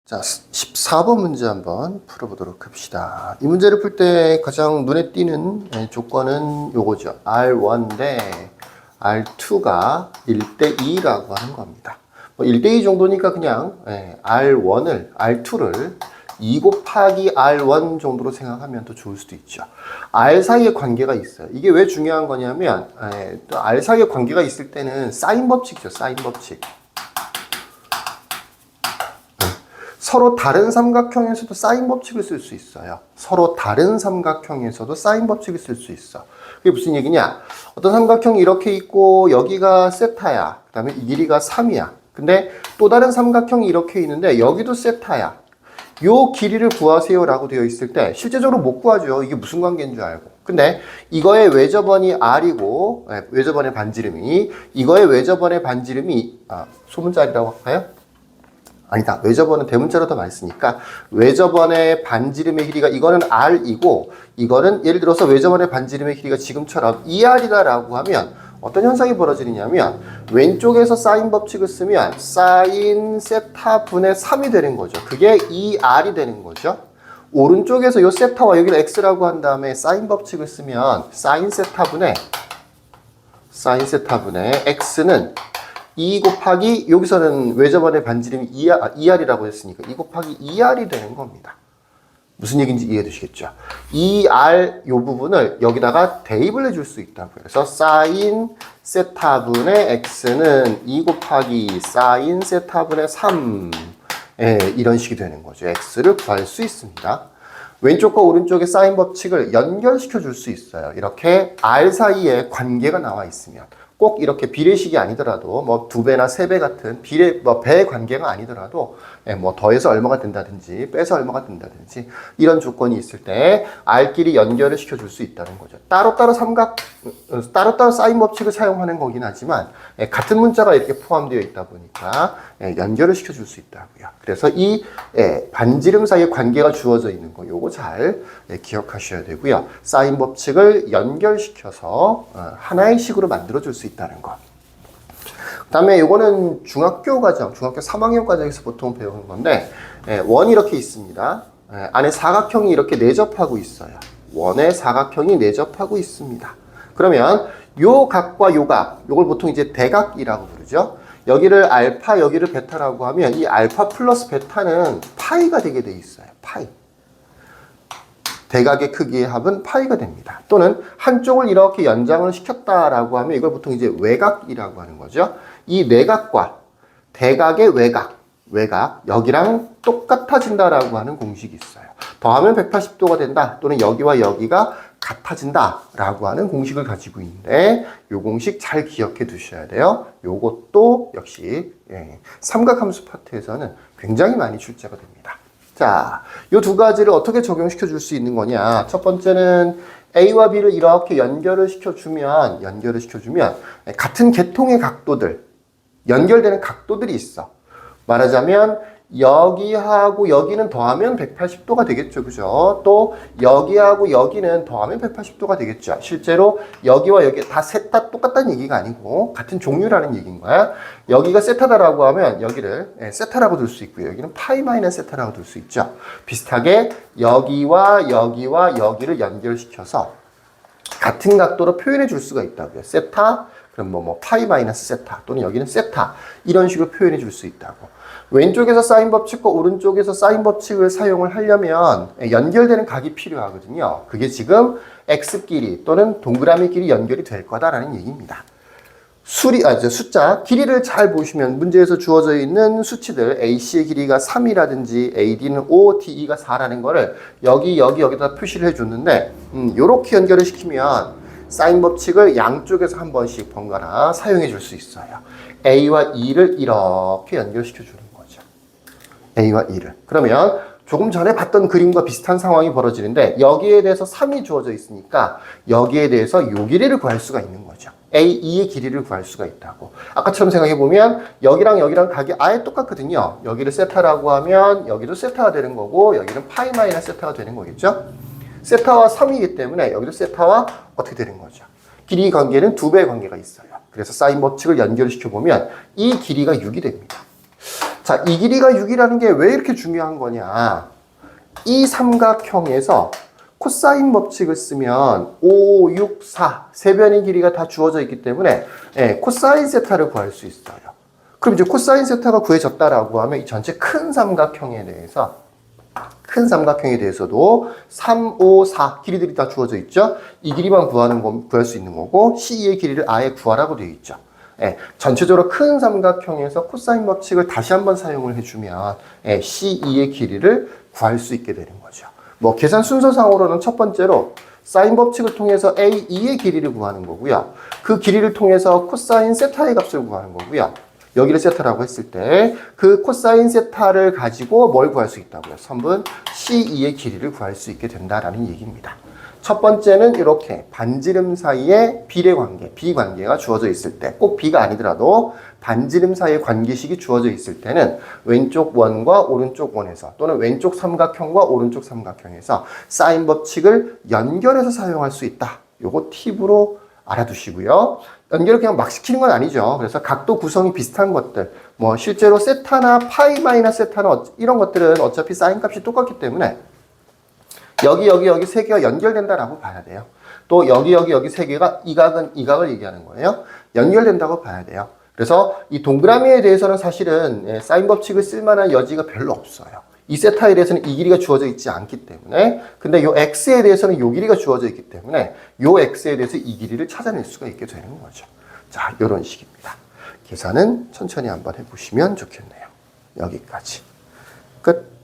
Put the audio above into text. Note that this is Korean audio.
자, 14번 문제 한번 풀어보도록 합시다. 이 문제를 풀 때 가장 눈에 띄는 조건은 요거죠. R1 대 R2가 1대2라고 하는 겁니다. 뭐 1대2 정도니까 그냥 R1을, R2를 2 곱하기 R1 정도로 생각하면 더 좋을 수도 있죠. R 사이에 관계가 있어요. 이게 왜 중요한 거냐면 또 R 사이에 관계가 있을 때는 사인 법칙이죠. 사인 법칙. 서로 다른 삼각형에서도 사인 법칙을 쓸 수 있어요. 서로 다른 삼각형에서도 사인 법칙을 쓸 수 있어. 그게 무슨 얘기냐? 어떤 삼각형이 이렇게 있고 여기가 세타야. 그 다음에 이 길이가 3이야. 근데 또 다른 삼각형이 이렇게 있는데 여기도 세타야. 요 길이를 구하세요 라고 되어 있을 때 실제적으로 못 구하죠. 이게 무슨 관계인 줄 알고. 근데 이거의 외접원이 R이고 외접원의 반지름이 이거의 외접원의 반지름이 소문자리라고 할까요? 아니다. 외접원은 대문자로 더 많이 쓰니까 외접원의 반지름의 길이가 이거는 R이고 이거는 예를 들어서 외접원의 반지름의 길이가 지금처럼 2R이다 라고 하면 어떤 현상이 벌어지느냐면 왼쪽에서 사인 법칙을 쓰면 사인 세타 분의 3이 되는 거죠. 그게 2R이 되는 거죠. 오른쪽에서 요 세타와 여기를 X라고 한 다음에 사인 법칙을 쓰면 사인 세타 분의 X는 2 곱하기 여기서는 외접원의 반지름이 2R이라고 했으니까 2 곱하기 2R이 되는 겁니다. 무슨 얘기인지 이해되시겠죠? 2R 요 부분을 여기다가 대입을 해줄 수 있다고요. 그래서 사인 세타분의 X는 2 곱하기 사인 세타분의 3 이런 식이 되는 거죠. X를 구할 수 있습니다. 왼쪽과 오른쪽의 사인 법칙을 연결시켜 줄 수 있어요. 이렇게 R 사이에 관계가 나와 있으면. 꼭 이렇게 비례식이 아니더라도 뭐 2배나 3배 같은 배의 관계가 아니더라도 뭐 더해서 얼마가 된다든지 빼서 얼마가 된다든지 이런 조건이 있을 때 R끼리 연결을 시켜줄 수 있다는 거죠. 따로따로 사인 법칙을 사용하는 거긴 하지만 같은 문자가 이렇게 포함되어 있다 보니까 연결을 시켜줄 수 있다고요. 그래서 이 반지름 사이에 관계가 주어져 있는 거 요거 잘 기억하셔야 되고요. 사인 법칙을 연결시켜서 하나의 식으로 만들어줄 수 있다는 것. 그 다음에 이거는 중학교 3학년 과정에서 보통 배우는 건데 원이 이렇게 있습니다. 안에 사각형이 이렇게 내접하고 있어요. 원에 사각형이 내접하고 있습니다. 그러면 요 각과 요 각, 요걸 보통 이제 대각이라고 부르죠. 여기를 알파, 여기를 베타라고 하면 이 알파 플러스 베타는 파이가 되게 돼 있어요. 파이. 대각의 크기의 합은 파이가 됩니다. 또는 한쪽을 이렇게 연장을 시켰다라고 하면 이걸 보통 이제 외각이라고 하는 거죠. 이 내각과 대각의 외각 여기랑 똑같아진다라고 하는 공식이 있어요. 더하면 180도가 된다. 또는 여기와 여기가 같아진다라고 하는 공식을 가지고 있는데 이 공식 잘 기억해 두셔야 돼요. 요것도 역시 삼각함수 파트에서는 굉장히 많이 출제가 됩니다. 자, 이 두 가지를 어떻게 적용시켜 줄 수 있는 거냐. 첫 번째는 A와 B를 이렇게 연결을 시켜주면 같은 계통의 각도들, 연결되는 각도들이 있어. 말하자면 여기하고 여기는 더하면 180도가 되겠죠. 그죠? 또 여기하고 여기는 더하면 180도가 되겠죠. 실제로 여기와 여기 다 셋 다 똑같다는 얘기가 아니고 같은 종류라는 얘기인 거야. 여기가 세타다라고 하면 여기를 세타라고 둘 수 있고요. 여기는 파이 마이너스 세타라고 둘 수 있죠. 비슷하게 여기와 여기를 연결시켜서 같은 각도로 표현해 줄 수가 있다고요. 세타, 그럼 뭐 파이 마이너스 세타 또는 여기는 세타 이런 식으로 표현해 줄 수 있다고. 왼쪽에서 사인 법칙과 오른쪽에서 사인 법칙을 사용을 하려면 연결되는 각이 필요하거든요. 그게 지금 x끼리 또는 동그라미끼리 연결이 될 거다라는 얘기입니다. 숫자, 길이를 잘 보시면 문제에서 주어져 있는 수치들 AC의 길이가 3이라든지 AD는 5, DE가 4라는 거를 여기다 표시를 해줬는데 요렇게 연결을 시키면 사인 법칙을 양쪽에서 한 번씩 번갈아 사용해 줄 수 있어요. A와 E를 이렇게 연결시켜 주는 거죠. A와 E를. 그러면 조금 전에 봤던 그림과 비슷한 상황이 벌어지는데 여기에 대해서 3이 주어져 있으니까 여기에 대해서 요 길이를 구할 수가 있는 거죠. A, E의 길이를 구할 수가 있다고. 아까처럼 생각해보면 여기랑 각이 아예 똑같거든요. 여기를 세타라고 하면 여기도 세타가 되는 거고 여기는 파이 마이너스 세타가 되는 거겠죠. 세타와 3이기 때문에 여기도 세타와 어떻게 되는 거죠? 길이 관계는 2배의 관계가 있어요. 그래서 사인 법칙을 연결시켜보면 이 길이가 6이 됩니다. 자, 이 길이가 6이라는 게 왜 이렇게 중요한 거냐? 이 삼각형에서 코사인 법칙을 쓰면 5, 6, 4 세 변의 길이가 다 주어져 있기 때문에 코사인 세타를 구할 수 있어요. 그럼 이제 코사인 세타가 구해졌다라고 하면 이 전체 큰 삼각형에 대해서도 3, 5, 4 길이들이 다 주어져 있죠. 이 길이만 구할 수 있는 거고 C2의 길이를 아예 구하라고 되어 있죠. 전체적으로 큰 삼각형에서 코사인 법칙을 다시 한번 사용을 해주면 C2의 길이를 구할 수 있게 되는 거죠. 뭐 계산 순서상으로는 첫 번째로 사인 법칙을 통해서 A2의 길이를 구하는 거고요. 그 길이를 통해서 코사인 세타의 값을 구하는 거고요. 여기를 세타라고 했을 때 그 코사인 세타를 가지고 뭘 구할 수 있다고요? 선분 C2의 길이를 구할 수 있게 된다라는 얘기입니다. 첫 번째는 이렇게 반지름 사이에 비례관계, 비관계가 주어져 있을 때, 꼭 비가 아니더라도 반지름 사이의 관계식이 주어져 있을 때는 왼쪽 원과 오른쪽 원에서 또는 왼쪽 삼각형과 오른쪽 삼각형에서 사인 법칙을 연결해서 사용할 수 있다. 요거 팁으로 알아두시고요. 연결을 그냥 막 시키는 건 아니죠. 그래서 각도 구성이 비슷한 것들, 뭐 실제로 세타나 파이 마이너스 세타나 이런 것들은 어차피 사인 값이 똑같기 때문에 여기 세 개가 연결된다라고 봐야 돼요. 또 여기 세 개가 이 각을 얘기하는 거예요. 연결된다고 봐야 돼요. 그래서 이 동그라미에 대해서는 사실은 사인 법칙을 쓸 만한 여지가 별로 없어요. 이 세타에 대해서는 이 길이가 주어져 있지 않기 때문에, 근데 요 x에 대해서는 요 길이가 주어져 있기 때문에 요 x에 대해서 이 길이를 찾아낼 수가 있게 되는 거죠. 자, 요런 식입니다. 계산은 천천히 한번 해보시면 좋겠네요. 여기까지. 끝.